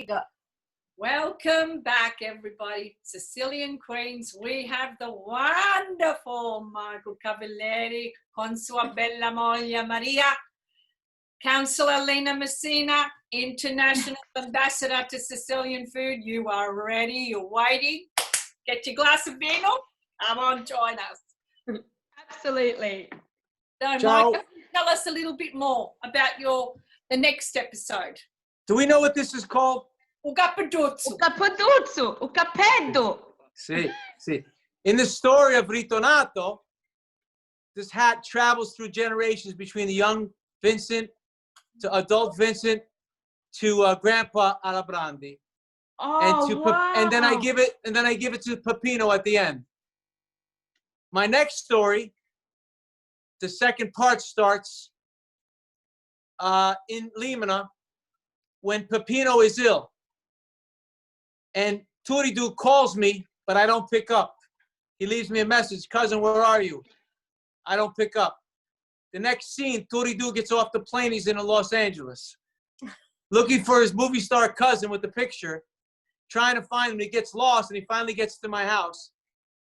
Go. Welcome back, everybody. Sicilian Queens. We have the wonderful Michael Cavilleri con sua bella moglie Maria, Councillor Lina Messina, International Ambassador to Sicilian Food. You are ready. You're waiting. Get your glass of vino. Come on, join us. Absolutely. So, Michael, tell us a little bit more about the next episode. Do we know what this is called? O cappedussu. O cappedussu, o cappello. See. In the story of Ritornato, this hat travels through generations between the young Vincent to adult Vincent to Grandpa Alabrandi. Oh, wow. And then I give it to Peppino at the end. My next story, the second part starts in Lina when Peppino is ill. And tutti calls me, but I don't pick up. He leaves me a message, cousin, where are you? I don't pick up. The next scene, tutti gets off the plane, he's in Los Angeles. Looking for his movie star cousin with the picture, trying to find him. He gets lost and he finally gets to my house.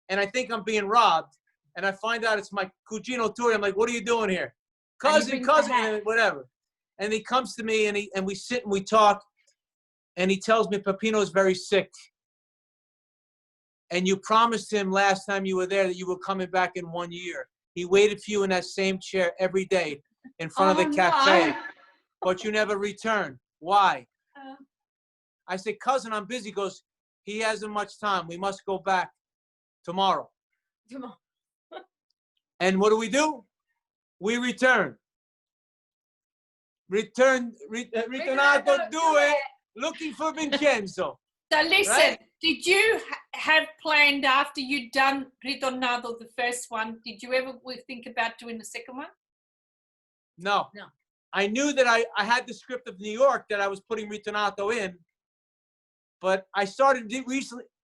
And I think I'm being robbed. And I find out it's my cugino Turi. I'm like, what are you doing here? Cousin, whatever. And he comes to me and we sit and we talk. And he tells me Peppino is very sick. And you promised him last time you were there that you were coming back in 1 year. He waited for you in that same chair every day in front of the cafe. No. But you never returned. Why? I said, cousin, I'm busy. He goes, he hasn't much time. We must go back tomorrow. And what do? We return. Ritornato do it. Looking for Vincenzo. So listen, right? Did you have planned after you'd done Ritornato, the first one, did you ever think about doing the second one? No. I knew that I had the script of New York that I was putting Ritornato in, but I started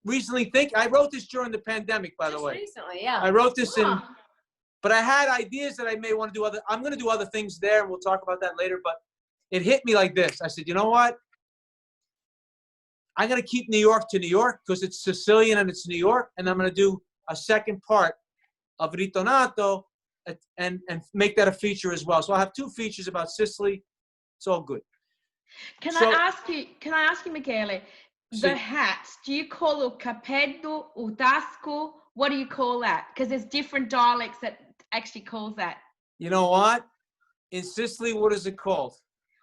recently think. I wrote this during the pandemic, by the way. Recently, yeah. I wrote this but I had ideas that I may want to do I'm going to do other things there, and we'll talk about that later, but it hit me like this. I said, you know what? I'm going to keep New York to New York because it's Sicilian and it's New York. And I'm going to do a second part of Ritornato and make that a feature as well. So I'll have 2 features about Sicily. It's all good. Can I ask you, Michele, the hats, do you call it cappello, o tasco? What do you call that? Because there's different dialects that actually calls that. You know what? In Sicily, what is it called?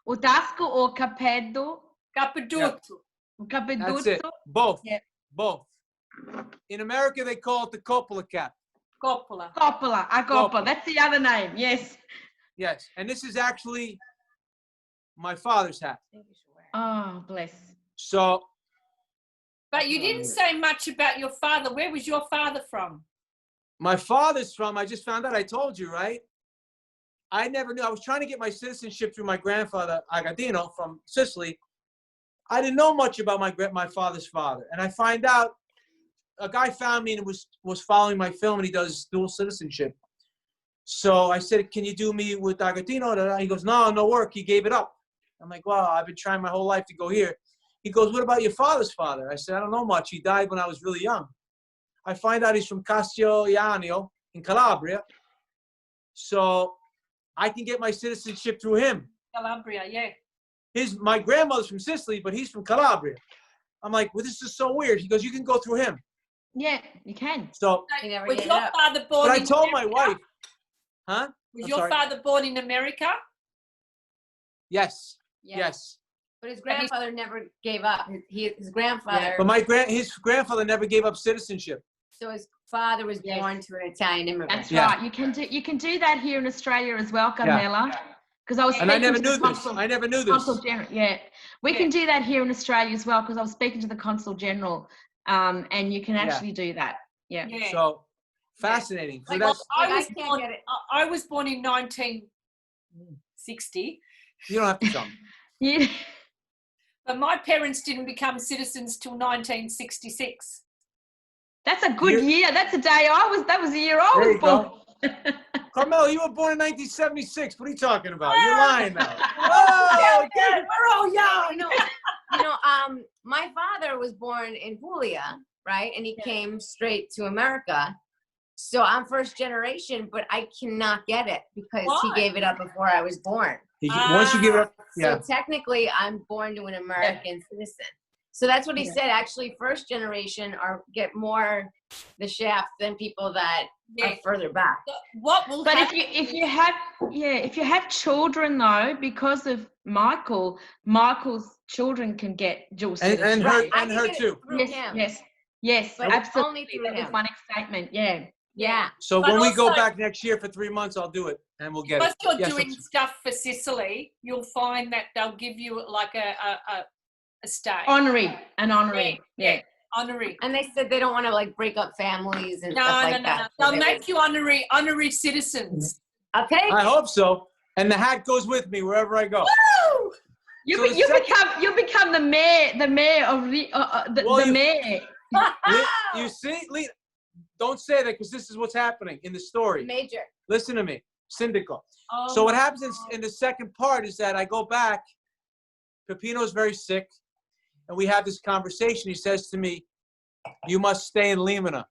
O tasco or cappello? Cappedussu. Yeah. That's it. Both. Yeah. Both. In America, they call it the coppola cap. Coppola. Coppola. That's the other name. Yes. Yes. And this is actually my father's hat. Oh, bless. So. But you didn't say much about your father. Where was your father from? My father's from, I just found out, I told you, right? I never knew. I was trying to get my citizenship through my grandfather, Agadino, from Sicily. I didn't know much about my father's father. And I find out, a guy found me and was following my film, and he does dual citizenship. So I said, can you do me with Agadino? He goes, no work. He gave it up. I'm like, well, I've been trying my whole life to go here. He goes, what about your father's father? I said, I don't know much. He died when I was really young. I find out he's from Castigliano in Calabria. So I can get my citizenship through him. Calabria, yeah. My grandmother's from Sicily, but he's from Calabria. I'm like, well, this is so weird. He goes, you can go through him. Yeah, you can. So, was your father born in America? But I told my wife. Huh? Was your father born in America? Yes. Yeah. Yes. But his grandfather never gave up. His grandfather. Yeah. But his grandfather never gave up citizenship. So his father was born to an Italian immigrant. That's right. You can do that here in Australia as well, Carmela. Because I was speaking never to the knew this. I never knew this. Consul General. Yeah, we can do that here in Australia as well. Because I was speaking to the Consul General, and you can actually do that. Yeah. So fascinating. So I was born in 1960. You don't have to tell me. Yeah. But my parents didn't become citizens till 1966. That's a good year. That's a day that was the year I was born. Carmela, you were born in 1976. What are you talking about? You're lying now. Oh, we're all young. my father was born in Puglia, right? And he came straight to America. So I'm first generation, but I cannot get it because he gave it up before I was born. Once you give it up, So technically, I'm born to an American citizen. So that's what he said. Actually, first generation get more the shaft than people that are further back. What will But happen? if you have children though, because of Michael's children can get dual citizenship. and her too. Yes, but absolutely. only through That was him. my next statement. Yeah. So But when we go also- back next year for 3 months, I'll do it and we'll get Because it. you're Yes, doing stuff for Sicily, you'll find that they'll give you like a stay. Honorary. Yeah. Honorary. And they said they don't want to like break up families and No, stuff no, like no, that. no. They'll make you honorary citizens. I'll take I it. hope so. And the hat goes with me wherever I go. Woo! You So you become the mayor of the mayor. You see, Lina, don't say that because this is what's happening in the story. Major. Listen to me, Syndico. Oh So what my happens God. in the second part is that I go back. Peppino's very sick, and we have this conversation. He says to me, "You must stay in Limina.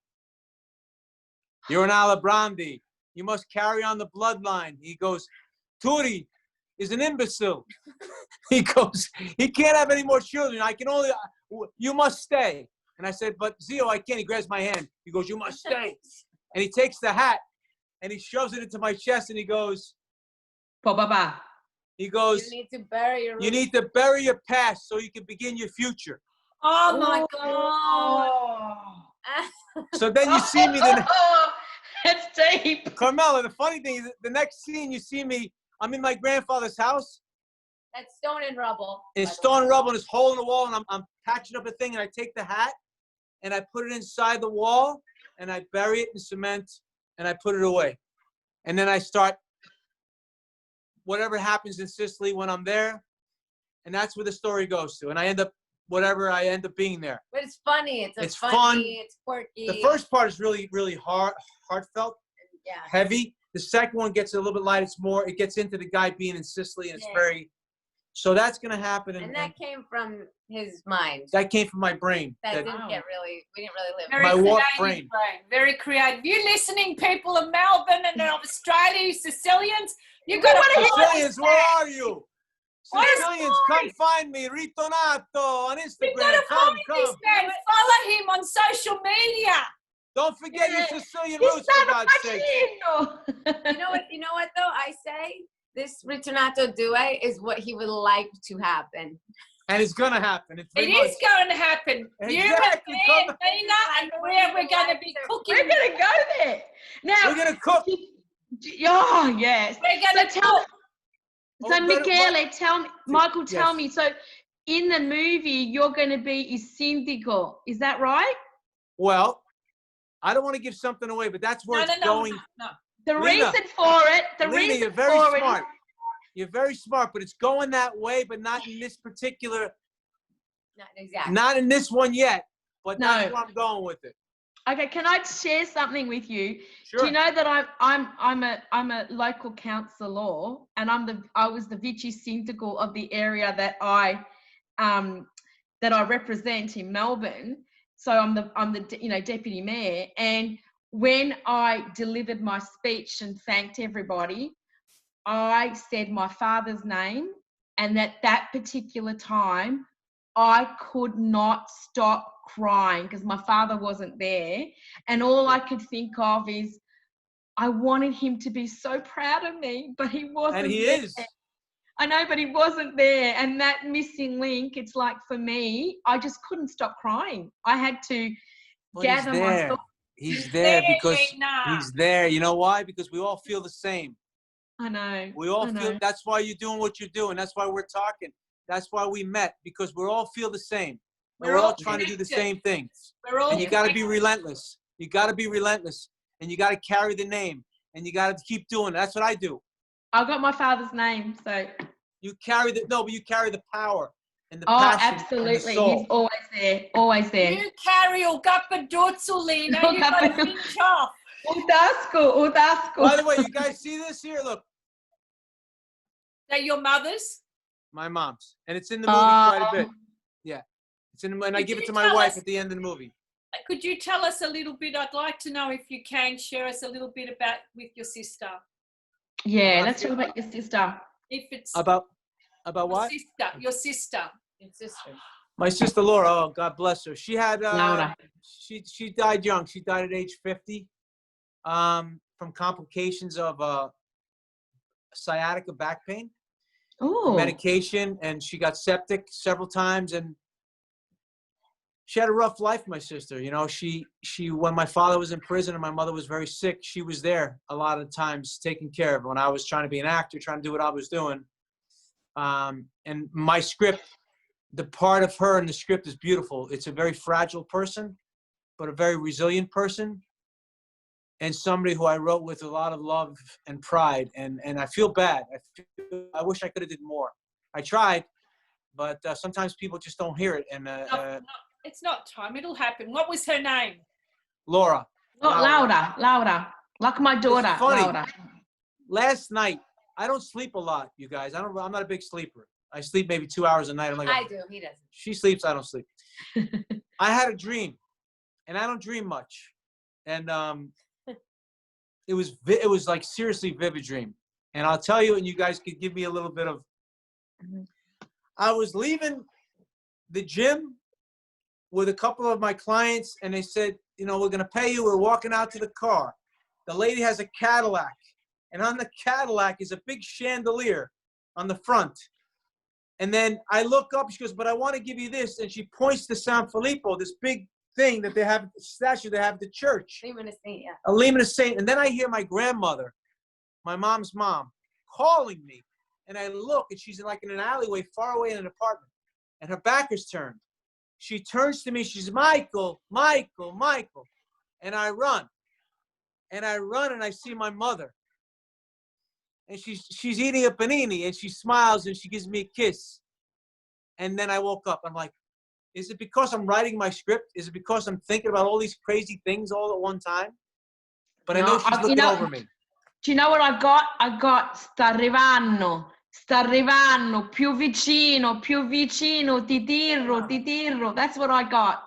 You're an Alabrandi. You must carry on the bloodline." He goes, "Tutti is an imbecile." He goes, "He can't have any more children. You must stay." And I said, "But Zio, I can't." He grabs my hand. He goes, "You must stay." And he takes the hat and he shoves it into my chest and he goes, Baba. He goes, You need to bury your "You need to bury your past so you can begin your future." Oh my God. So then you see me, That's deep. Carmela, the funny thing is, the next scene you see me, I'm in my grandfather's house. That's stone and rubble. It's stone and rubble and it's hole in the wall and I'm patching up a thing and I take the hat and I put it inside the wall and I bury it in cement and I put it away. And then I start whatever happens in Sicily when I'm there. And that's where the story goes to. And I end up whatever I end up being there. But it's funny. It's funny. fun. It's quirky. The first part is really, really heartfelt, heavy. The second one gets a little bit light. It gets into the guy being in Sicily and it's very, so that's going to happen. And that came from his mind. That came from my brain. We didn't really live. Very My creative warped brain. Very creative. You listening, people of Melbourne and of Australia, Sicilians, you got to Sicilians, where are you? What a Sicilians, come find me. Ritonato on You Instagram. got to find Come. this man. Follow him on social media. Don't forget your Sicilian roots, for God's sake. You know what though? I say this Ritornato Due is what he would like to happen. And it's going to happen. It is going to happen. Exactly. You and me and Lina, and we're going to be cooking. We're going to go there. Now, We're going to cook. Oh, yes. We're going to cook. So, Michele, Michael, tell me. So, in the movie, you're going to be Isindigo. Is that right? Well, I don't want to give something away, but that's where it's going. No. The Lina, reason for it, Lina, you're very smart. You're very smart, but it's going that way, but not in this particular. Not exactly. Not in this one yet, but that's where I'm going with it. Okay, can I share something with you? Sure. Do you know that I'm a local councillor, and I was the vice syndical of the area that I represent in Melbourne. So I'm the deputy mayor, and when I delivered my speech and thanked everybody, I said my father's name, and at that particular time I could not stop crying because my father wasn't there, and all I could think of is I wanted him to be so proud of me, but he wasn't. And he there. is. I know, but he wasn't there, and that missing link, it's like for me, I just couldn't stop crying. I had to gather my thoughts. He's there because he's there. You know why? Because we all feel the same. I know. We all feel, that's why you're doing what you're doing. That's why we're talking. That's why we met, because we all feel the same. We're all trying to do the same things. And you got to be relentless. You got to be relentless. And you got to carry the name. And you got to keep doing it. That's what I do. I got my father's name, so. You carry but you carry the power and the passion. Oh, absolutely. And the soul. He's always there. Always there. You carry your cappedussu, Lina. You got to pinch off. Udasco. By the way, you guys see this here? Look. They're your mother's? My mom's. And it's in the movie quite a bit. And I give it to my wife at the end of the movie. Could you tell us a little bit? I'd like to know if you can share us a little bit about with your sister. Yeah, let's talk about your sister. If it's About what? Your sister. My sister Laura. Oh, God bless her. She had Laura. she died young. She died at age 50 from complications of sciatica back pain. Oh. Medication, and she got septic several times, and she had a rough life, my sister. You know, she when my father was in prison and my mother was very sick, she was there a lot of times taking care of her when I was trying to be an actor, trying to do what I was doing. And my script, the part of her in the script is beautiful. It's a very fragile person, but a very resilient person, and somebody who I wrote with a lot of love and pride. And I feel bad. I wish I could have did more. I tried, but sometimes people just don't hear it. And it's not time. It'll happen. What was her name? Laura. Not Laura. Like my daughter, It's funny. Laura. Last night, I don't sleep a lot, you guys. I'm not a big sleeper. I sleep maybe 2 hours a night. I'm like, I do. He doesn't. She sleeps, I don't sleep. I had a dream, and I don't dream much. And it was like seriously vivid dream. And I'll tell you, and you guys could give me a little bit of. I was leaving the gym with a couple of my clients, and they said, you know, we're going to pay you. We're walking out to the car. The lady has a Cadillac, and on the Cadillac is a big chandelier on the front. And then I look up, she goes, but I want to give you this. And she points to San Filippo, this big thing that they have, statue they have at the church. Lehman is Saint, yeah. A Lehman Saint. And then I hear my grandmother, my mom's mom, calling me. And I look, and she's in an alleyway far away in an apartment. And her back is turned. She turns to me. She's, Michael. And I run. And I see my mother. And she's eating a panini, and she smiles, and she gives me a kiss. And then I woke up. I'm like, is it because I'm writing my script? Is it because I'm thinking about all these crazy things all at one time? But I know she's looking over me. Do you know what I got? I got sta arrivando, più vicino, ti tiro. That's what I got.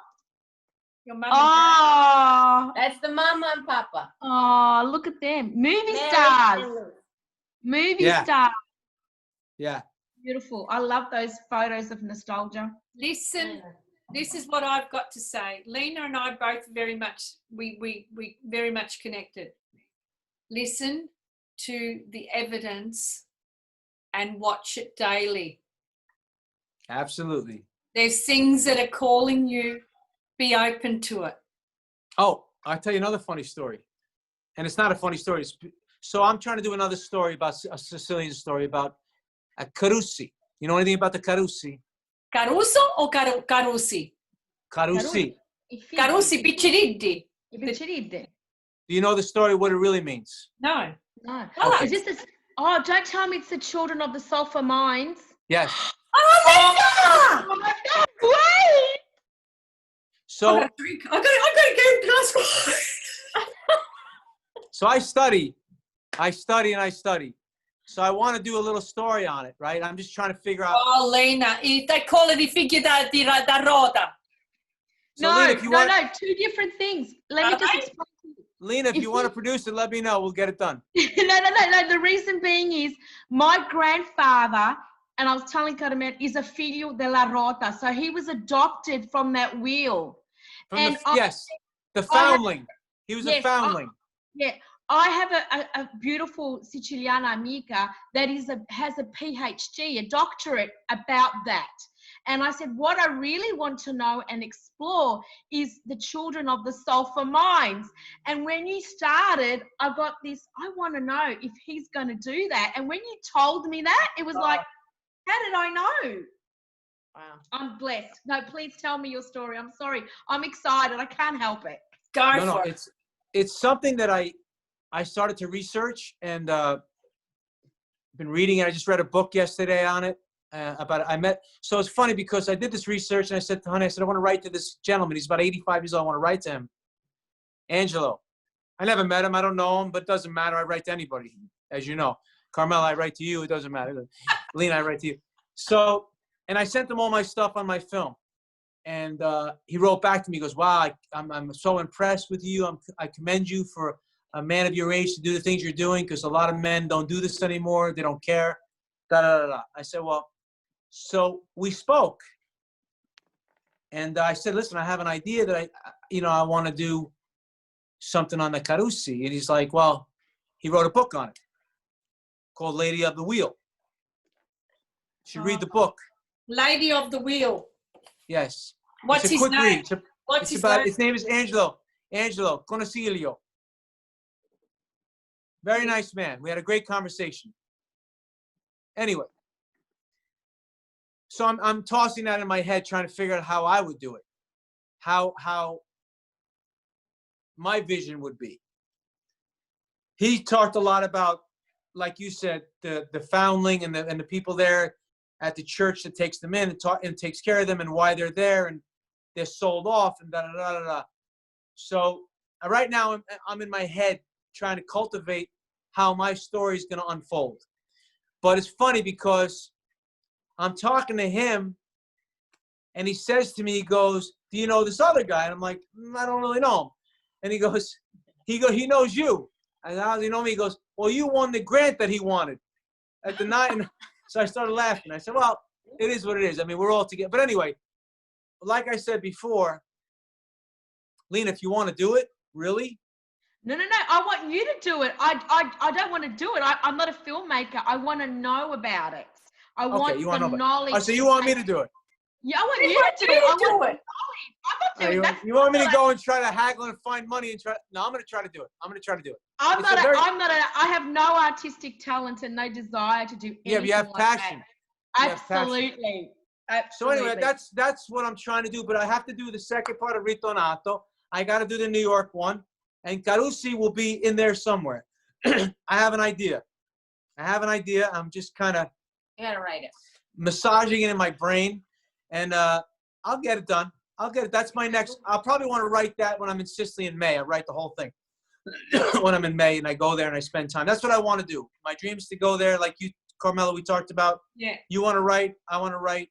Your mum Oh, That's the mama and papa. Oh, look at them. Movie stars. Movie star. Yeah. Beautiful. I love those photos of nostalgia. Listen, this is what I've got to say. Lina and I both very much, we very much connected. Listen to the evidence and watch it daily. Absolutely. There's things that are calling you. Be open to it. Oh, I'll tell you another funny story. And it's not a funny story. So I'm trying to do another story about a Sicilian story about a Carusi. You know anything about the Carusi? Caruso or Carusi? Carusi. Carusi, picciriddi. Picciriddi. Do you know the story, what it really means? No. Okay. Is this don't tell me it's the children of the sulfur mines. Yes. Oh my God. Wait! So I got to get a glass of So I study. So I want to do a little story on it, right? I'm just trying to figure out. Oh, Lena, they call it I figli da roda. So no, Lina, two different things. Let me just explain to you. Lina, if you want to produce it, let me know. We'll get it done. No. The reason being is my grandfather, and I was telling Carmela, is a figlio della rota. So he was adopted from that wheel. The foundling. He was a foundling. I have a beautiful Siciliana amica that has a PhD, a doctorate about that. And I said, what I really want to know and explore is the children of the sulfur mines. And when you started, I got this, I want to know if he's going to do that. And when you told me that, it was like, how did I know? Wow. I'm blessed. No, please tell me your story. I'm sorry. I'm excited. I can't help it. Go for it. It's something that I started to research and been reading it. I just read a book yesterday on it about it. So it's funny because I did this research and I said to honey, I want to write to this gentleman. He's about 85 years old. I want to write to him. Angelo. I never met him. I don't know him, but it doesn't matter. I write to anybody, as you know. Carmela, I write to you. It doesn't matter. Lina, I write to you. So, and I sent him all my stuff on my film. And he wrote back to me, he goes, wow, I'm so impressed with you. I commend you for a man of your age to do the things you're doing, because a lot of men don't do this anymore. They don't care. Da, da, da, da. I said, well, so we spoke. And I said, listen, I have an idea that I want to do something on the Carusi. And he's like, well, he wrote a book on it called Lady of the Wheel. You should read the book. Lady of the Wheel. Yes. What's his name? What's his name? His name is Angelo Consiglio. Very nice man. We had a great conversation. Anyway, so I'm tossing that in my head, trying to figure out how I would do it, how my vision would be. He talked a lot about, like you said, the foundling and the people there at the church that takes them in and takes care of them, and why they're there, and they're sold off, and da da da da da. So right now I'm in my head trying to cultivate how my story is going to unfold. But it's funny because I'm talking to him, and he says to me, he goes, do you know this other guy? And I'm like, I don't really know him. And he goes, he knows you. And how does he know me? He goes, well, you won the grant that he wanted at the night. So I started laughing. I said, well, it is what it is. I mean, we're all together. But anyway, like I said before, Lina, if you want to do it, really? No. I want you to do it. I don't want to do it. I'm not a filmmaker. I want to know about it. I want the knowledge. Oh, so you want me to do it? Yeah, I want you to do it. I want it. I'm not doing that. You want me to go and try to haggle and find money and try? No, I'm going to try to do it. I have no artistic talent and no desire to do anything. Yeah, but you have passion. Absolutely. So anyway, that's what I'm trying to do. But I have to do the second part of Ritornato. I got to do the New York one, and Carusi will be in there somewhere. I have an idea. I'm just kind of. You gotta write it. Massaging it in my brain, and I'll get it done. That's my next. I'll probably want to write that when I'm in Sicily in May. I write the whole thing when I'm in May, and I go there and I spend time. That's what I want to do. My dream is to go there, like you, Carmela, we talked about. Yeah. You want to write. I want to write.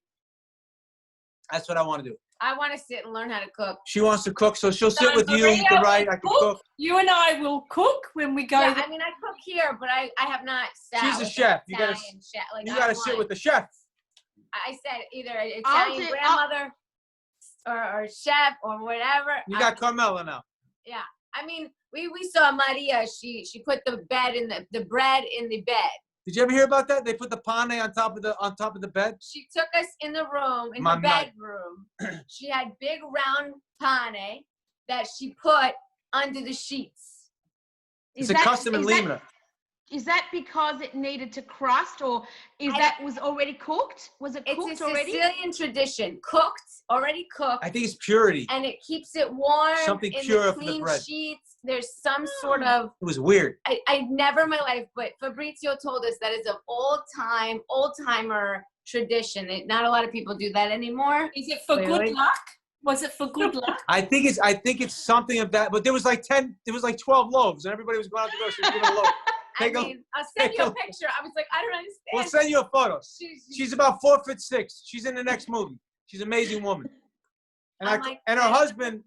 That's what I want to do. I want to sit and learn how to cook. She wants to cook, so she'll sit with you. You can write. I can cook. You and I will cook when we go. Yeah, I mean, I cook here, but I have not sat. She's a chef. You gotta sit with the chef. I said either Italian grandmother or chef or whatever. You got Carmela now. Yeah, I mean, we saw Maria. She put the bread in the bed. Did you ever hear about that? They put the pane on top of the bed. She took us in the room, in the bedroom. She had big round pane that she put under the sheets. It's a custom in Lima. Is that because it needed to crust, or was already cooked? Was it cooked already? It's a Sicilian tradition. Already cooked. I think it's purity. And it keeps it warm. Something in pure the for the clean bread. sheets. There's some sort of. It was weird. I never in my life, but Fabrizio told us that is an old-timer tradition. Not a lot of people do that anymore. Is it for good luck? Was it for good luck? I think it's something of that. But there was like 12 loaves, and everybody was going out the door. She was giving a loaf. I'll send you a picture. I was like, I don't understand. We'll send you a photo. She's about 4'6". She's in the next movie. She's an amazing woman. And her husband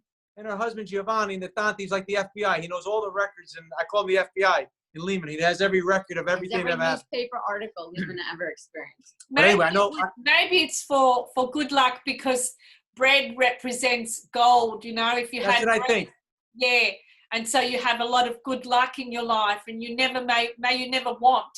Giovanni in the Tanti, he's like the FBI. He knows all the records, and I call him the FBI in Lehman. He has every record of everything that happened. Every newspaper article Lehman ever experienced. Maybe it's for good luck, because bread represents gold. You know, if you that's had what bread, I think. Yeah. And so you have a lot of good luck in your life, and you never may you never want.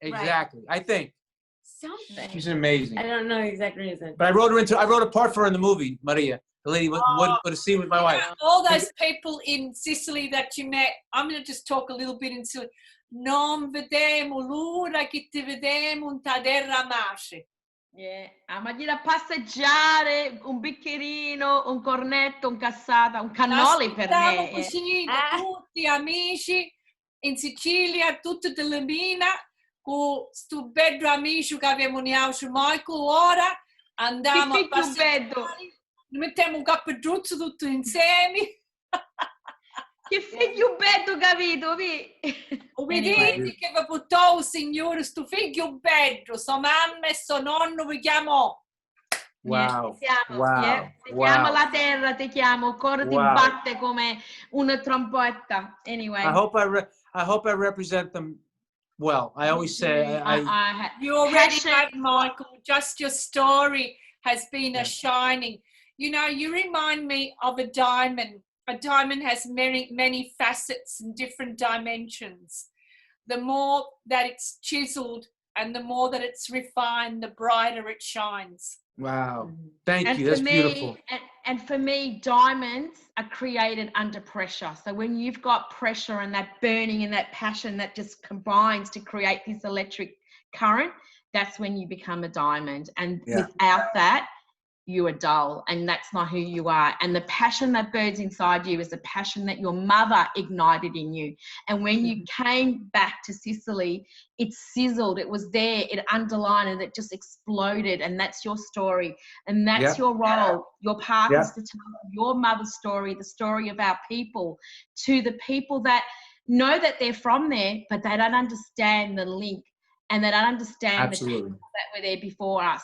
Exactly. Right. I think. Something. She's amazing. I don't know the exact reason. But I wrote a part for her in the movie, Maria. The lady would a scene with my wife. All those people in Sicily that you met, I'm going to just talk a little bit in Sicily. Non vedemo l'ora che ti vedemo in ta terra nasce. Yeah. Ma dire a passeggiare, un bicchierino, un cornetto, un cassata, un cannoli per me. Tutti amici in Sicilia, tutti della Lina, con sto bello amici che abbiamo noi ora, andiamo a passeggiare, mettiamo un cappedussu tutto insieme. Che figlio bello, capito? Vedete che vi portò il signore sto figlio bello, sua mamma e suo nonno vi chiamò. Wow. Ti chiamo, Wow. yeah. Ti Wow. chiamo la terra, ti chiamo, il cuore ti Wow. batte come una trompetta. Anyway. I hope I represent them well. I always say You already passion have, is Michael. Just your story has been a shining. You know, you remind me of a diamond. A diamond has many facets and different dimensions. The more that it's chiseled and the more that it's refined, the brighter it shines. wow. Thank you. for That's me, beautiful. and for me, diamonds are created under pressure. So when you've got pressure and that burning and that passion that just combines to create this electric current, that's when you become a diamond. And without that, you are dull, and that's not who you are. And the passion that burns inside you is the passion that your mother ignited in you. And when you came back to Sicily, it sizzled, it was there, it underlined, and it just exploded. And that's your story, and that's your role. Your path is to tell your mother's story, the story of our people, to the people that know that they're from there, but they don't understand the link, and they don't understand the people that were there before us.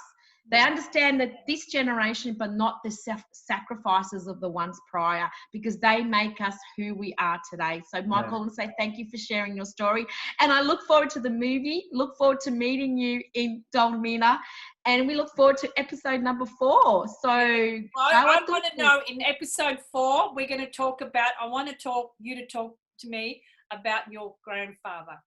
They understand that this generation, but not the sacrifices of the ones prior, because they make us who we are today. So, Michael, I want to say thank you for sharing your story. And I look forward to the movie, look forward to meeting you in Dolmina, and we look forward to episode number 4. So, I want to know, in episode 4, we're going to talk about, I want to talk to me about your grandfather.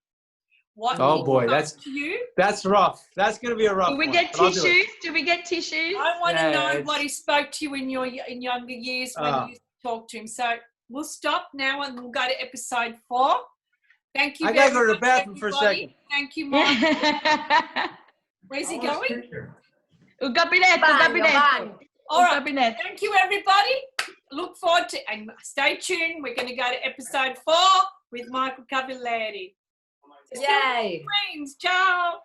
What boy, that's rough. That's gonna be a rough. Do we get tissues? Do we get tissues? I want to know what he spoke to you in your younger years when you talked to him. So we'll stop now and we'll go to episode 4. Thank you. I gotta go to the bathroom for a second. Thank you, Mike. Where's he going? Un gabinetto. All right. Thank you, everybody. Look forward to, and stay tuned. We're going to go to episode 4 with Michael Cavilleri. Yay! Queens, ciao!